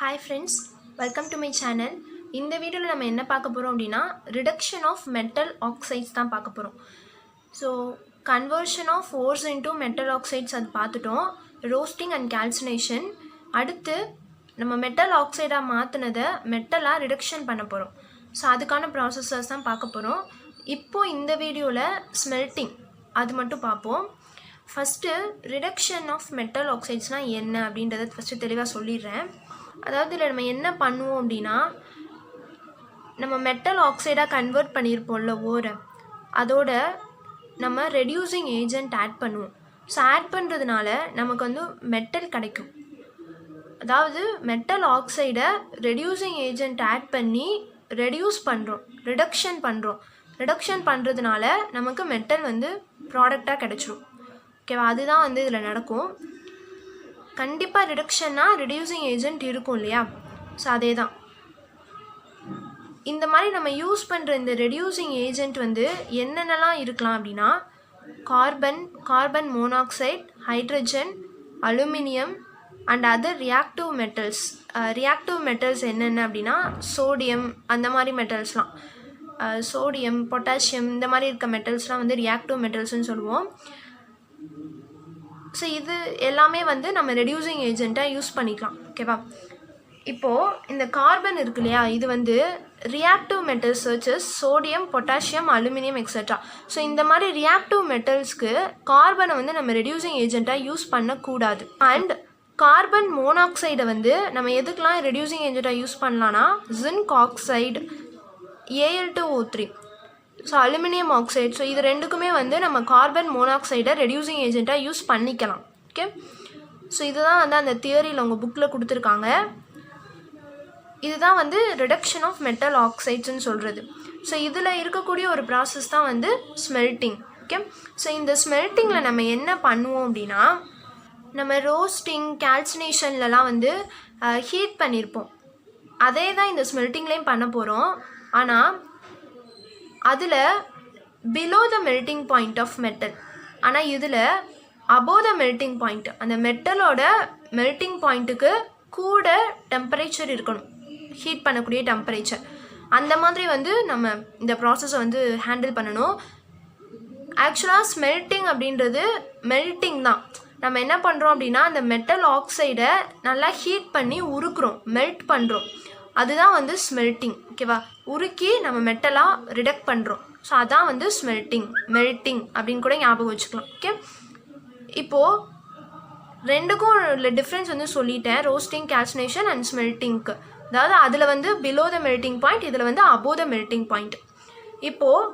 Hi friends, welcome to my channel. இந்த வீடியோவில் நம்ம என்ன பார்க்க போகிறோம் அப்படின்னா ரிடக்ஷன் ஆஃப் மெட்டல் ஆக்சைட்ஸ் தான் பார்க்க போகிறோம். So conversion of ores into metal oxides அது பார்த்துட்டோம். Roasting and calcination. அடுத்து நம்ம மெட்டல் ஆக்சைடாக மாற்றினதை மெட்டலாக ரிடக்ஷன் பண்ண போகிறோம். ஸோ அதுக்கான ப்ராசஸஸ் தான் பார்க்க போகிறோம். இப்போது இந்த வீடியோவில் ஸ்மெல்ட்டிங் அது மட்டும் பார்ப்போம். ஃபஸ்ட்டு ரிடக்ஷன் ஆஃப் மெட்டல் ஆக்சைட்ஸ்னால் என்ன அப்படின்றத ஃபஸ்ட்டு தெளிவாக சொல்லிடுறேன். அதாவது இதில் நம்ம என்ன பண்ணுவோம் அப்படின்னா, நம்ம மெட்டல் ஆக்சைடாக கன்வெர்ட் பண்ணியிருப்போம்ல ஓரை, அதோட நம்ம ரெடியூசிங் ஏஜென்ட் ஆட் பண்ணுவோம். ஸோ ஆட் பண்ணுறதுனால நமக்கு வந்து மெட்டல் கிடைக்கும். அதாவது மெட்டல் ஆக்சைடை ரெடியூசிங் ஏஜென்ட் ஆட் பண்ணி ரெடியூஸ் பண்ணுறோம், ரிடக்ஷன் பண்ணுறதுனால நமக்கு மெட்டல் வந்து ப்ராடக்டாக கிடைச்சிரும். ஓகேவா? அதுதான் வந்து இதில் நடக்கும். கண்டிப்பாக ரிடக்ஷன்னா ரெடியூசிங் ஏஜென்ட் இருக்கும் இல்லையா? ஸோ அதே தான். இந்த மாதிரி நம்ம யூஸ் பண்ணுற இந்த ரெடியூசிங் ஏஜென்ட் வந்து என்னென்னலாம் இருக்கலாம் அப்படின்னா, carbon monoxide, hydrogen, aluminium and other reactive metals என்னென்ன அப்படின்னா சோடியம், அந்த மாதிரி மெட்டல்ஸ்லாம், சோடியம், பொட்டாசியம், இந்த மாதிரி இருக்க மெட்டல்ஸ்லாம் வந்து ரியாக்டிவ் மெட்டல்ஸ்னு சொல்லுவோம். ஸோ இது எல்லாமே வந்து நம்ம ரெடியூசிங் ஏஜென்ட்டாக யூஸ் பண்ணிக்கலாம். ஓகேவா? இப்போது இந்த கார்பன் இருக்கு இல்லையா, இது வந்து ரியாக்டிவ் மெட்டல்ஸ் சர்ச்சஸ் sodium, potassium, aluminium etcetera. So இந்த மாதிரி ரியாக்டிவ் மெட்டல்ஸ்க்கு கார்பனை வந்து நம்ம ரெடியூசிங் ஏஜென்ட்டாக யூஸ் பண்ணக்கூடாது. அண்ட் கார்பன் மோனாக்சைடை வந்து நம்ம எதுக்கெலாம் ரெடியூசிங் ஏஜென்ட்டாக யூஸ் பண்ணலான்னா, zinc oxide, Al2O3, so aluminium oxide. So இது ரெண்டுக்குமே வந்து நம்ம கார்பன் மோனாக்சைடை ரெடியூசிங் ஏஜென்ட்டாக யூஸ் பண்ணிக்கலாம். ஓகே, ஸோ இதுதான் வந்து அந்த தியரியில் உங்கள் புக்கில் கொடுத்துருக்காங்க. இதுதான் வந்து ரிடக்ஷன் ஆஃப் மெட்டல் ஆக்சைட்ஸ்ன்னு சொல்கிறது. ஸோ இதில் இருக்கக்கூடிய ஒரு ப்ராசஸ் தான் வந்து ஸ்மெல்ட்டிங். ஓகே, ஸோ இந்த ஸ்மெல்ட்டிங்கில் நம்ம என்ன பண்ணுவோம் அப்படின்னா, நம்ம ரோஸ்டிங், கால்சினேஷன்லலாம் வந்து ஹீட் பண்ணியிருப்போம். அதே தான் இந்த ஸ்மெல்ட்டிங்லேயும் பண்ண போகிறோம். ஆனால் அதில் below the melting point of metal, ஆனால் இதில் அபோவ் த மெல்ட்டிங் பாயிண்ட், அந்த மெட்டலோட மெல்ட்டிங் பாயிண்ட்டுக்கு கூட டெம்பரேச்சர் இருக்கணும், ஹீட் பண்ணக்கூடிய டெம்பரேச்சர். அந்த மாதிரி வந்து நம்ம இந்த ப்ராசஸை வந்து ஹேண்டில் பண்ணணும். ஆக்சுவலாக ஸ்மெல்ட்டிங் அப்படின்றது மெல்ட்டிங் தான். நம்ம என்ன பண்ணுறோம் அப்படின்னா, அந்த மெட்டல் ஆக்சைடை நல்லா ஹீட் பண்ணி உருக்குறோம், மெல்ட் பண்ணுறோம். அதுதான் வந்து ஸ்மெல்ட்டிங். ஓகேவா? உருக்கி நம்ம மெட்டலாக ரிடக்ட் பண்ணுறோம். ஸோ அதான் வந்து மெல்ட்டிங் அப்படின்னு கூட ஞாபகம் வச்சுக்கலாம். ஓகே, இப்போது ரெண்டுக்கும் டிஃப்ரென்ஸ் வந்து சொல்லிட்டேன், ரோஸ்டிங், கால்சினேஷன் அண்ட் ஸ்மெல்ட்டிங்க்கு. அதாவது அதில் வந்து பிலோ த மெல்ட்டிங் பாயிண்ட், இதில் வந்து அபோவ் த மெல்ட்டிங் பாயிண்ட். இப்போது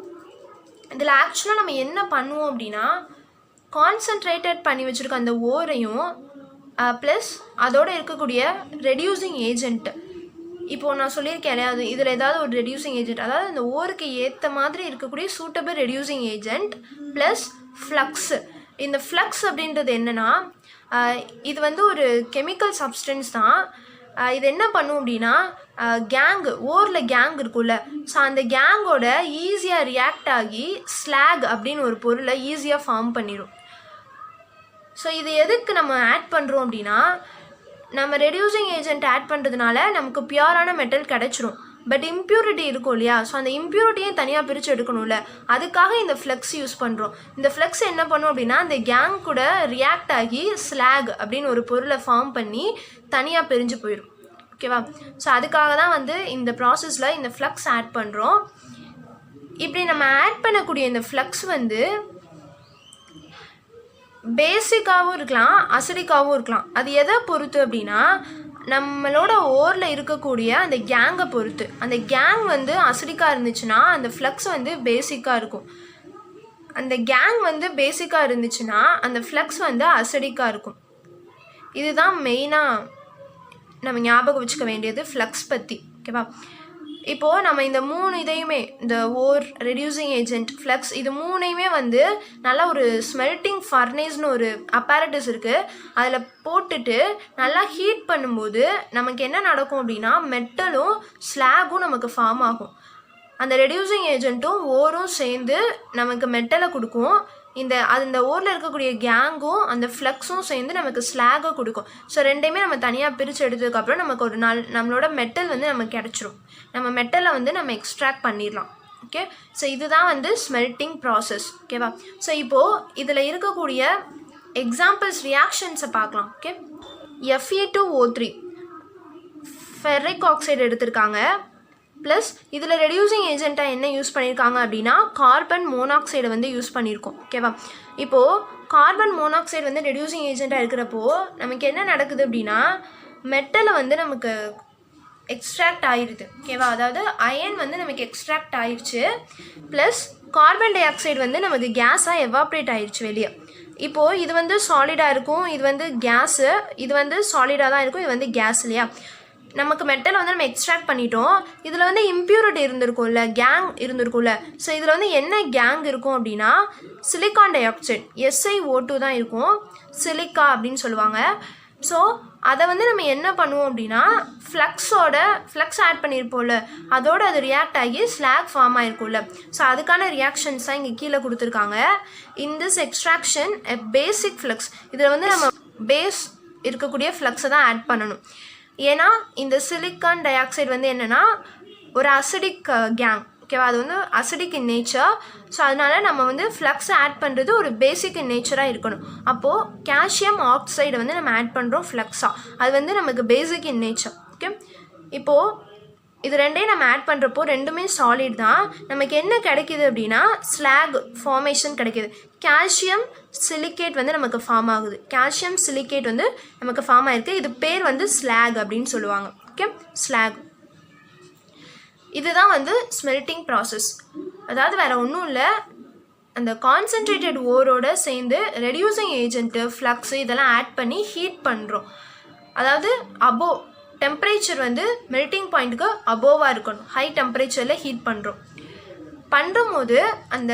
இதில் ஆக்சுவலாக நம்ம என்ன பண்ணுவோம் அப்படின்னா, கான்சன்ட்ரேட்டட் பண்ணி வச்சுருக்க அந்த ஓரையும் ப்ளஸ் அதோடு இருக்கக்கூடிய ரெடியூசிங் ஏஜென்ட்டு, இப்போது நான் சொல்லியிருக்கேன் இல்லையா, அது இதில் ஏதாவது ஒரு ரெடியூசிங் ஏஜென்ட், அதாவது இந்த ஓருக்கு ஏற்ற மாதிரி இருக்கக்கூடிய suitable reducing agent plus flux. இந்த ஃப்ளக்ஸ் அப்படின்றது என்னென்னா, இது வந்து ஒரு கெமிக்கல் சப்ஸ்டன்ஸ் தான். இது என்ன பண்ணும் அப்படின்னா, ஓரில் கேங் இருக்கும்ல, ஸோ அந்த கேங்கோட ஈஸியாக ரியாக்ட் ஆகி ஸ்லாக் அப்படின்னு ஒரு பொருளை ஈஸியாக ஃபார்ம் பண்ணிடும். ஸோ இது எதுக்கு நம்ம ஆட் பண்ணுறோம் அப்படின்னா, நம்ம ரெடியூசிங் ஏஜென்ட் ஆட் பண்ணுறதுனால நமக்கு பியூரான மெட்டல் கிடச்சிரும். பட் இம்ப்யூரிட்டி இருக்கும் இல்லையா, ஸோ அந்த இம்ப்யூரிட்டியும் தனியாக பிரித்து எடுக்கணும்ல, அதுக்காக இந்த ஃப்ளக்ஸ் யூஸ் பண்ணுறோம். இந்த ஃப்ளக்ஸ் என்ன பண்ணும் அப்படின்னா, அந்த கேங் கூட ரியாக்ட் ஆகி ஸ்லாக் அப்படின்னு ஒரு பொருளை ஃபார்ம் பண்ணி தனியாக பிரிஞ்சு போயிடும். ஓகேவா? ஸோ அதுக்காக தான் வந்து இந்த ப்ராசஸில் இந்த ஃப்ளக்ஸ் ஆட் பண்ணுறோம். இப்படி நம்ம ஆட் பண்ணக்கூடிய இந்த ஃப்ளக்ஸ் வந்து பேசிக்காகவும் இருக்கலாம், அசிடிக்காகவும் இருக்கலாம். அது எதை பொறுத்து அப்படின்னா, நம்மளோட ஓரில் இருக்கக்கூடிய அந்த கேங்கை பொறுத்து. அந்த கேங் வந்து அசிடிக்காக இருந்துச்சுன்னா அந்த ஃப்ளக்ஸ் வந்து பேசிக்காக இருக்கும். அந்த கேங் வந்து பேசிக்காக இருந்துச்சுன்னா அந்த ஃப்ளக்ஸ் வந்து அசிடிக்காக இருக்கும். இதுதான் மெயினாக நம்ம ஞாபகம் வச்சுக்க வேண்டியது ஃப்ளக்ஸ் பற்றி. ஓகேவா? இப்போது நம்ம இந்த மூணு இதையுமே, இந்த ஓர், ரெடியூசிங் ஏஜென்ட், ஃப்ளக்ஸ், இது மூணையுமே வந்து நல்லா ஒரு ஸ்மெல்ட்டிங் ஃபர்னேஸ்னு ஒரு அப்பேரட்டஸ் இருக்குது, அதில் போட்டுட்டு நல்லா ஹீட் பண்ணும்போது நமக்கு என்ன நடக்கும் அப்படின்னா, மெட்டலும் ஸ்லாகும் நமக்கு ஃபார்ம் ஆகும். அந்த ரெடியூசிங் ஏஜென்ட்டும் ஓரும் சேர்ந்து நமக்கு மெட்டலை கொடுக்கும். அந்த ஓரில் இருக்கக்கூடிய கேங்கும் அந்த ஃப்ளக்ஸும் சேர்ந்து நமக்கு ஸ்லாகை கொடுக்கும். ஸோ ரெண்டையுமே நம்ம தனியாக பிரித்து எடுத்ததுக்கப்புறம் நமக்கு ஒரு நம்மளோட மெட்டல் வந்து நமக்கு கிடச்சிரும். நம்ம மெட்டலை வந்து நம்ம எக்ஸ்ட்ராக்ட் பண்ணிடலாம். ஓகே, ஸோ இதுதான் வந்து ஸ்மெல்ட்டிங் ப்ராசஸ். ஓகேவா? ஸோ இப்போது இதில் இருக்கக்கூடிய எக்ஸாம்பிள்ஸ் ரியாக்ஷன்ஸை பார்க்கலாம். ஓகே, Fe2O3 ஃபெர்ரிக் ஆக்சைடு எடுத்திருக்காங்க. ப்ளஸ் இதில் ரெடியூசிங் ஏஜெண்ட்டாக என்ன யூஸ் பண்ணியிருக்காங்க அப்படின்னா கார்பன் மோனாக்சைடை வந்து யூஸ் பண்ணியிருக்கோம். ஓகேவா? இப்போது கார்பன் மோனாக்சைடு வந்து ரெடியூசிங் ஏஜெண்ட்டாக இருக்கிறப்போ நமக்கு என்ன நடக்குது அப்படின்னா மெட்டலை வந்து நமக்கு எக்ஸ்ட்ராக்ட் ஆகிடுது. ஓகேவா? அதாவது அயன் வந்து நமக்கு எக்ஸ்ட்ராக்ட் ஆயிடுச்சு. ப்ளஸ் கார்பன் டை ஆக்சைடு வந்து நமக்கு கேஸாக எவாப்ரேட் ஆயிடுச்சு வெளியே. இப்போது இது வந்து சாலிடாக இருக்கும், இது வந்து கேஸு, இது வந்து சாலிடாக தான் இருக்கும், இது வந்து கேஸ் இல்லையா? நமக்கு மெட்டலை வந்து நம்ம எக்ஸ்ட்ராக்ட் பண்ணிட்டோம். இதில் வந்து இம்ப்யூரிட்டி இருந்திருக்கும்ல, கேங் இருந்திருக்கும்ல. ஸோ இதில் வந்து என்ன கேங் இருக்கும் அப்படின்னா சிலிக்கான் டை ஆக்சைடு, SiO2 தான் இருக்கும், சிலிக்கா அப்படின்னு சொல்லுவாங்க. ஸோ அதை வந்து நம்ம என்ன பண்ணுவோம் அப்படின்னா ஃப்ளக்ஸ் ஆட் பண்ணியிருப்போம்ல, அதோடு அது ரியாக்ட் ஆகி ஸ்லாக் ஃபார்ம் ஆகிருக்கும்ல. ஸோ அதுக்கான ரியாக்ஷன்ஸ் தான் இங்கே கீழே கொடுத்துருக்காங்க. In this extraction a basic flux, இதில் வந்து நம்ம பேஸ் இருக்கக்கூடிய ஃப்ளக்ஸை தான் ஆட் பண்ணணும். ஏன்னா இந்த சிலிக்கான் டை ஆக்சைடு வந்து என்னென்னா ஒரு அசிடிக் கேங். ஓகேவா? அது வந்து அசிடிக் இன் நேச்சர். ஸோ அதனால் நம்ம வந்து ஃப்ளக்ஸ் ஆட் பண்ணுறது ஒரு பேசிக் இன் நேச்சராக இருக்கணும். அப்போது கால்சியம் ஆக்சைடை வந்து நம்ம ஆட் பண்ணுறோம் ஃப்ளக்ஸாக, அது வந்து நமக்கு பேசிக் இன் நேச்சர். ஓகே, இப்போது இது ரெண்டையும் நம்ம ஆட் பண்ணுறப்போ ரெண்டுமே சாலிட் தான். நமக்கு என்ன கிடைக்கிது அப்படின்னா ஸ்லாக் ஃபார்மேஷன் கிடைக்கிது. கால்சியம் சிலிக்கேட் வந்து நமக்கு ஃபார்ம் ஆகுது. கால்சியம் சிலிக்கேட் வந்து நமக்கு ஃபார்ம் ஆகிருக்கு. இது பேர் வந்து ஸ்லாக் அப்படின்னு சொல்லுவாங்க. Okay, slack. இதுதான் வந்து ஸ்மெல்ட்டிங் ப்ராசஸ். அதாவது வேறு ஒன்றும் இல்லை, அந்த கான்சன்ட்ரேட்டட் ஓரோட சேர்ந்து ரெடியூசிங் ஏஜென்ட்டு ஃப்ளக்ஸு இதெல்லாம் ஆட் பண்ணி ஹீட் பண்ணுறோம். அதாவது டெம்பரேச்சர் வந்து மெல்ட்டிங் பாயிண்ட்டுக்கு அபோவாக இருக்கணும், ஹை டெம்பரேச்சரில் ஹீட் பண்ணும்போது அந்த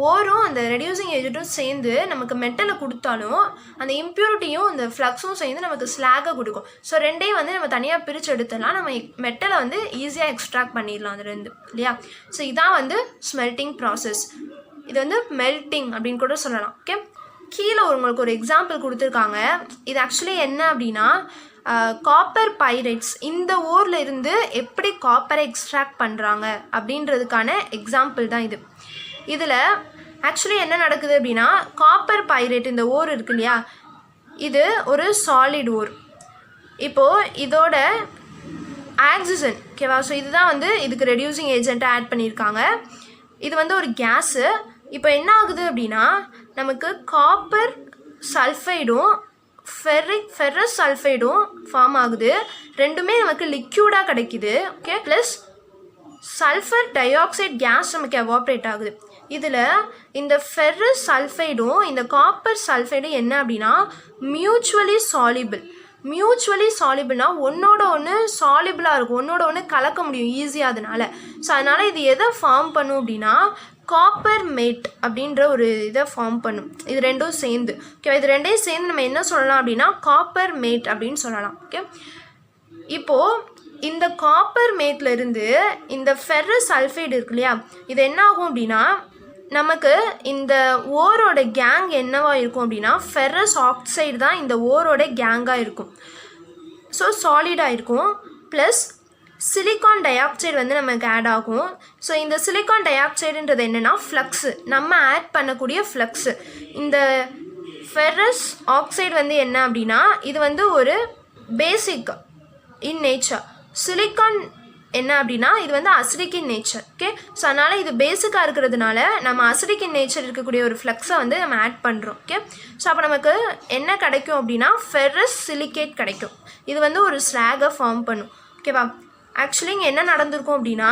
ஓரும் அந்த ரெடியூசிங் ஏஜென்ட்டும் சேர்ந்து நமக்கு மெட்டலை கொடுத்தாலும் அந்த இம்ப்யூரிட்டியும் அந்த ஃப்ளக்ஸும் சேர்ந்து நமக்கு ஸ்லாகை கொடுக்கும். ஸோ ரெண்டையும் வந்து நம்ம தனியாக பிரித்து எடுத்துடலாம், நம்ம மெட்டலை வந்து ஈஸியாக எக்ஸ்ட்ராக்ட் பண்ணிடலாம் அது ரெண்டு இல்லையா? ஸோ இதான் வந்து ஸ்மெல்ட்டிங் ப்ராசஸ். இது வந்து மெல்ட்டிங் அப்படின்னு கூட சொல்லலாம். ஓகே, கீழே உங்களுக்கு ஒரு எக்ஸாம்பிள் கொடுத்துருக்காங்க. இது ஆக்சுவலி என்ன அப்படின்னா காப்பர் பைரைட்ஸ், இந்த ஊரில் இருந்து எப்படி காப்பரை எக்ஸ்ட்ராக்ட் பண்ணுறாங்க அப்படின்றதுக்கான எக்ஸாம்பிள் தான் இது. இதில் ஆக்சுவலி என்ன நடக்குது அப்படின்னா காப்பர் பைரைட் இந்த ஓர் இருக்கு இல்லையா, இது ஒரு சாலிட் ஓர். இப்போது இதோட ஆக்சிஜன், ஓகேவா? ஸோ இதுதான் வந்து இதுக்கு ரெடியூசிங் ஏஜென்ட்டை ஆட் பண்ணியிருக்காங்க. இது வந்து ஒரு கேஸு. இப்போ என்ன ஆகுது அப்படின்னா நமக்கு காப்பர் சல்ஃபைடும் ஃபெரஸ் சல்ஃபைடும் ஃபார்ம் ஆகுது. ரெண்டுமே நமக்கு லிக்யூடாக கிடைக்குது. Okay, plus sulphur dioxide gas நமக்கு எவாப்ரேட் ஆகுது. இதில் இந்த ஃபெரஸ் சல்ஃபைடும் இந்த காப்பர் சல்ஃபைடும் என்ன அப்படின்னா மியூச்சுவலி சாலிபிள்னா ஒன்றோட ஒன்று சாலிபிளாக இருக்கும், ஒன்றோட ஒன்று கலக்க முடியும் ஈஸியாக அதனால். ஸோ அதனால் இது எதை ஃபார்ம் பண்ணும் அப்படின்னா காப்பர் மேட் அப்படின்ற ஒரு இதை ஃபார்ம் பண்ணும். இது ரெண்டும் சேர்ந்து, ஓகே, இது ரெண்டையும் சேர்ந்து நம்ம என்ன சொல்லலாம் அப்படின்னா காப்பர் மேட் அப்படின்னு சொல்லலாம். ஓகே, இப்போது இந்த காப்பர் மேட்லேருந்து இந்த ஃபெரஸ் சல்ஃபைடு இருக்கு இல்லையா, இது என்ன ஆகும் அப்படின்னா நமக்கு இந்த ஓரோட கேங் என்னவா இருக்கும் அப்படின்னா ஃபெரஸ் ஆக்சைடு தான் இந்த ஓரோட கேங்காக இருக்கும். ஸோ சாலிடாக இருக்கும். ப்ளஸ் சிலிக்கான் டை ஆக்சைடு வந்து நமக்கு ஆட் ஆகும். ஸோ இந்த சிலிக்கான் டை ஆக்சைடுன்றது என்னென்னா ஃப்ளக்ஸு, நம்ம ஆட் பண்ணக்கூடிய ஃப்ளக்ஸு. இந்த ஃபெரஸ் ஆக்சைடு வந்து என்ன அப்படின்னா இது வந்து ஒரு பேசிக் இன் நேச்சர். சிலிக்கான் என்ன அப்படின்னா இது வந்து acidic in nature. Okay, so அதனால் இது பேசிக்காக இருக்கிறதுனால நம்ம அசிடிக் இன் நேச்சர் இருக்கக்கூடிய ஒரு ஃப்ளக்ஸை வந்து நம்ம ஆட் பண்ணுறோம். ஓகே, ஸோ அப்போ நமக்கு என்ன கிடைக்கும் அப்படின்னா ஃபெரஸ் சிலிக்கேட் கிடைக்கும். இது வந்து ஒரு ஸ்லாகை ஃபார்ம் பண்ணும். ஓகேவா? ஆக்சுவலி இங்கே என்ன நடந்திருக்கும் அப்படின்னா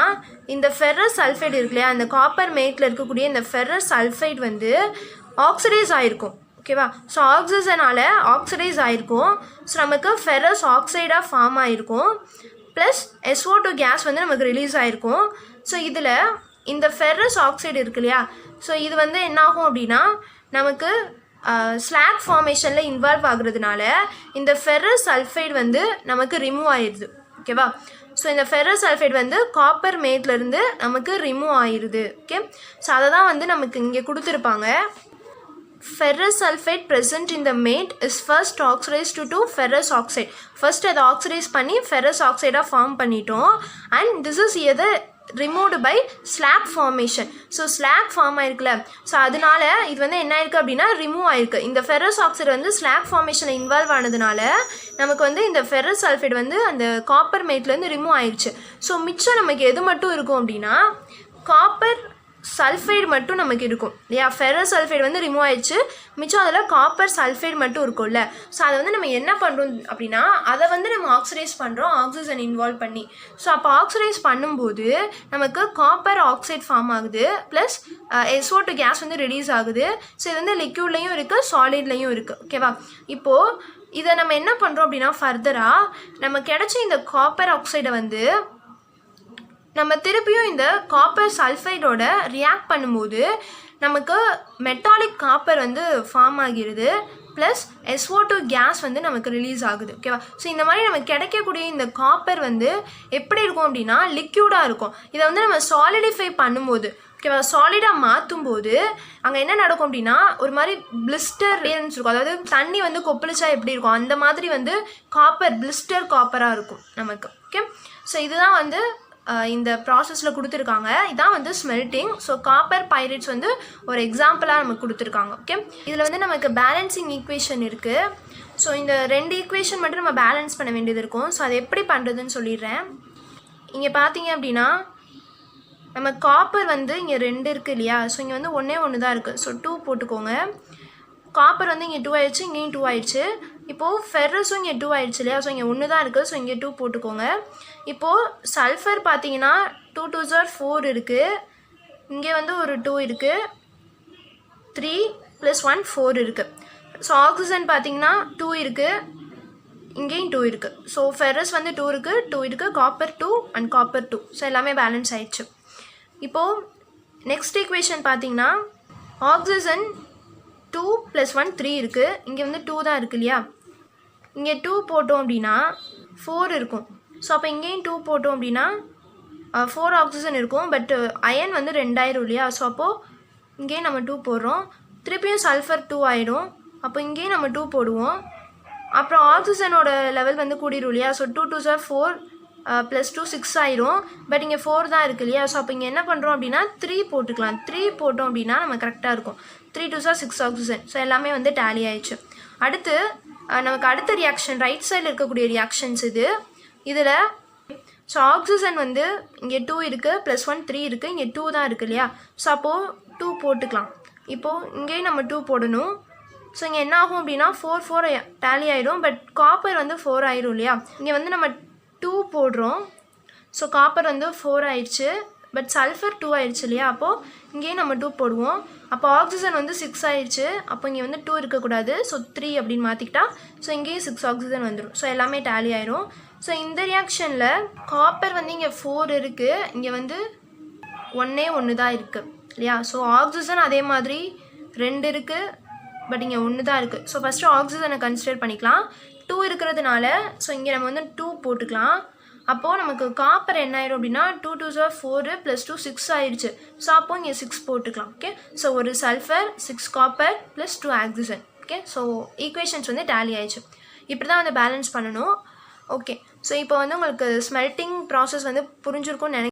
இந்த ஃபெரஸ் சல்ஃபைடு இருக்கு இல்லையா, இந்த காப்பர் மேட்டில் இருக்கக்கூடிய இந்த ஃபெரஸ் சல்ஃபைடு வந்து ஆக்சிடைஸ் ஆகிருக்கும். ஓகேவா? ஸோ ஆக்சிஜனால் ஆக்சிடைஸ் ஆகிருக்கும். ஸோ நமக்கு ஃபெரஸ் ஆக்சைடாக ஃபார்ம் ஆகிருக்கும். ப்ளஸ் SO2 கேஸ் வந்து நமக்கு ரிலீஸ் ஆகிருக்கும். ஸோ இதில் இந்த ஃபெரஸ் ஆக்சைடு இருக்கு இல்லையா, ஸோ இது வந்து என்னாகும் அப்படின்னா நமக்கு ஸ்லாக் ஃபார்மேஷனில் இன்வால்வ் ஆகுறதுனால இந்த ஃபெரஸ் சல்ஃபைடு வந்து நமக்கு ரிமூவ் ஆயிடுது. ஓகேவா? ஸோ இந்த ஃபெரஸ் சல்ஃபைடு வந்து காப்பர் மேட்லேருந்து நமக்கு ரிமூவ் ஆயிடுது. ஓகே, ஸோ அதை தான் வந்து நமக்கு இங்கே கொடுத்துருப்பாங்க. ferrous sulfate present in the mate is first oxidized to ferrous oxide. First அதை ஆக்சிடைஸ் பண்ணி ferrous oxide ஃபார்ம் பண்ணிட்டோம். and this is எதை removed by slag formation. So slag form ஆயிருக்குல்ல, ஸோ அதனால இது வந்து என்ன ஆயிருக்கு அப்படின்னா ரிமூவ் ஆயிருக்கு. இந்த ஃபெரஸ் ஆக்சைடு வந்து ஸ்லாக் ஃபார்மேஷனில் இன்வால்வ் ஆனதுனால நமக்கு வந்து இந்த ஃபெரஸ் சல்ஃபைடு வந்து அந்த காப்பர் மேட்லேருந்து ரிமூவ் ஆயிடுச்சு. ஸோ மிச்சம் நமக்கு எது மட்டும் இருக்கும் அப்படின்னா காப்பர் சல்ஃபைடு மட்டும் நமக்கு இருக்கும் இல்லையா. ஃபெரஸ் சல்ஃபைடு வந்து ரிமூவ் ஆயிடுச்சு, மிச்சம் அதில் காப்பர் சல்ஃபைடு மட்டும் இருக்கும்ல. ஸோ அதை வந்து நம்ம என்ன பண்ணுறோம் அப்படின்னா அதை வந்து நம்ம ஆக்சிடைஸ் பண்ணுறோம் ஆக்சிஜன் இன்வால்வ் பண்ணி. ஸோ அப்போ ஆக்சிடைஸ் பண்ணும்போது நமக்கு காப்பர் ஆக்சைடு ஃபார்ம் ஆகுது, ப்ளஸ் SO2 கேஸ் வந்து ரிலீஸ் ஆகுது. ஸோ இது வந்து லிக்யூட்லேயும் இருக்குது சாலிட்லேயும் இருக்குது. ஓகேவா. இப்போது இதை நம்ம என்ன பண்ணுறோம் அப்படின்னா ஃபர்தராக நம்ம கிடைச்ச இந்த காப்பர் ஆக்சைடை வந்து நம்ம திருப்பியும் இந்த காப்பர் சல்ஃபைடோட ரியாக்ட் பண்ணும்போது நமக்கு மெட்டாலிக் காப்பர் வந்து ஃபார்ம் ஆகிறது, ப்ளஸ் SO2 கேஸ் வந்து நமக்கு ரிலீஸ் ஆகுது. ஓகேவா. ஸோ இந்த மாதிரி நமக்கு கிடைக்கக்கூடிய இந்த காப்பர் வந்து எப்படி இருக்கும் அப்படின்னா லிக்யூடாக இருக்கும். இதை வந்து நம்ம சாலிடிஃபை பண்ணும்போது ஓகேவா, சாலிடாக மாற்றும் போது அங்கே என்ன நடக்கும் அப்படின்னா ஒரு மாதிரி பிளிஸ்டர் ரேன்ஸ் இருக்கும். அதாவது தண்ணி வந்து கொப்பளிச்சா எப்படி இருக்கும் அந்த மாதிரி வந்து காப்பர் பிளிஸ்டர் காப்பராக இருக்கும் நமக்கு. ஓகே. ஸோ இதுதான் வந்து இந்த ப்ராசஸில் கொடுத்துருக்காங்க. இதான் வந்து ஸ்மெல்ட்டிங். ஸோ காப்பர் பைரைட்ஸ் வந்து ஒரு எக்ஸாம்பிளாக நமக்கு கொடுத்துருக்காங்க. ஓகே. இதில் வந்து நமக்கு பேலன்சிங் ஈக்குவேஷன் இருக்குது. ஸோ இந்த 2 ஈக்குவேஷன் மட்டும் நம்ம பேலன்ஸ் பண்ண வேண்டியது இருக்கும். ஸோ அதை எப்படி பண்ணுறதுன்னு சொல்லிடுறேன். இங்கே பார்த்தீங்க அப்படின்னா நம்ம காப்பர் வந்து இங்கே 2 இருக்குது இல்லையா. ஸோ இங்கே வந்து ஒன்று தான் இருக்குது. ஸோ 2 போட்டுக்கோங்க. காப்பர் வந்து இங்கே 2 ஆயிடுச்சு, இங்கேயும் 2 ஆயிடுச்சு. இப்போது ஃபெர்ரஸும் இங்கே 2 ஆயிடுச்சு இல்லையா. ஸோ இங்கே 1 தான் இருக்குது. ஸோ இங்கே 2 போட்டுக்கோங்க. இப்போது சல்ஃபர் பார்த்தீங்கன்னா 2 2s are 4 இருக்குது. இங்கே வந்து ஒரு 2 இருக்குது, 3 + 1 4 இருக்குது. ஸோ ஆக்சிஜன் பார்த்தீங்கன்னா 2 இருக்குது, இங்கேயும் 2 இருக்குது. ஸோ ஃபெர்ரஸ் வந்து 2 இருக்குது, காப்பர் 2 அண்ட் காப்பர் 2. ஸோ எல்லாமே பேலன்ஸ் ஆயிடுச்சு. இப்போது நெக்ஸ்ட் ஈக்குவேஷன் பார்த்தீங்கன்னா ஆக்சிஜன் 2 + 1 3 இருக்குது. இங்கே வந்து 2 தான் இருக்குது இல்லையா. இங்கே 2 போட்டோம் அப்படின்னா 4 இருக்கும். ஸோ அப்போ இங்கேயும் 2 போட்டோம் அப்படின்னா 4 ஆக்சிஜன் இருக்கும். பட் அயன் வந்து 2 ஆயிரும் இல்லையா. ஸோ அப்போது இங்கேயும் நம்ம 2 போடுறோம். திருப்பியும் சல்ஃபர் 2 ஆயிடும். அப்போ இங்கேயும் நம்ம 2 போடுவோம். அப்புறம் ஆக்சிஜனோட லெவல் வந்து கூடிரும் இல்லையா. ஸோ 2 2s are 4 + 2 6 ஆயிரும். பட் இங்கே 4 தான் இருக்குது இல்லையா. ஸோ அப்போ இங்கே என்ன பண்ணுறோம் அப்படின்னா 3 போட்டுக்கலாம். 3 போட்டோம் அப்படின்னா நம்ம கரெக்டாக இருக்கும். 3 2s are 6 ஆக்சிஜன். ஸோ எல்லாமே வந்து டேலி ஆயிடுச்சு. அடுத்து நமக்கு அடுத்த ரியாக்ஷன் ரைட் சைடில் இருக்கக்கூடிய ரியாக்ஷன்ஸ் இதில் ஸோ ஆக்சிஜன் வந்து இங்கே 2 இருக்குது, +1 3 இருக்குது, இங்கே 2 தான் இருக்குது இல்லையா. ஸோ அப்போது 2 போட்டுக்கலாம். இப்போது இங்கேயும் நம்ம 2 போடணும். ஸோ இங்கே என்ன ஆகும் அப்படின்னா 4 4 டேலி ஆகிடும். பட் காப்பர் வந்து 4 ஆயிரும் இல்லையா. இங்கே வந்து நம்ம 2 போடுறோம். ஸோ காப்பர் வந்து 4 ஆயிடுச்சு, பட் சல்ஃபர் 2 ஆயிடுச்சு இல்லையா. அப்போது இங்கேயும் நம்ம 2 போடுவோம். அப்போ ஆக்சிஜன் வந்து 6 ஆயிடுச்சு. அப்போ இங்கே வந்து 2 இருக்கக்கூடாது. ஸோ 3 அப்படின்னு மாற்றிக்கிட்டா ஸோ இங்கேயும் 6 ஆக்சிஜன் வந்துடும். ஸோ எல்லாமே டேலி ஆயிரும். ஸோ இந்த ரியாக்ஷனில் காப்பர் வந்து இங்கே 4 இருக்குது, இங்கே வந்து 1 தான் இருக்குது இல்லையா. ஸோ ஆக்சிஜன் அதே மாதிரி 2 இருக்குது, பட் இங்கே 1 தான் இருக்குது. ஸோ ஃபஸ்ட்டு ஆக்சிஜனை கன்சிடர் பண்ணிக்கலாம். 2 இருக்கிறதுனால ஸோ இங்கே நம்ம வந்து 2 போட்டுக்கலாம். அப்போது நமக்கு காப்பர் என்ன ஆயிடும் அப்படின்னா 2 2s are 4 + 2 6 ஆயிடுச்சு. ஸோ அப்போது இங்கே 6 போட்டுக்கலாம். ஓகே. ஸோ ஒரு sulphur 6 copper + 2 oxygen. Okay. So equations வந்து டேலி ஆயிடுச்சு. இப்படி தான் வந்து பேலன்ஸ் பண்ணணும். ஓகே. ஸோ இப்போ வந்து உங்களுக்கு ஸ்மெல்ட்டிங் ப்ராசஸ் வந்து புரிஞ்சிருக்கும்னு நினைக்கிறேன்.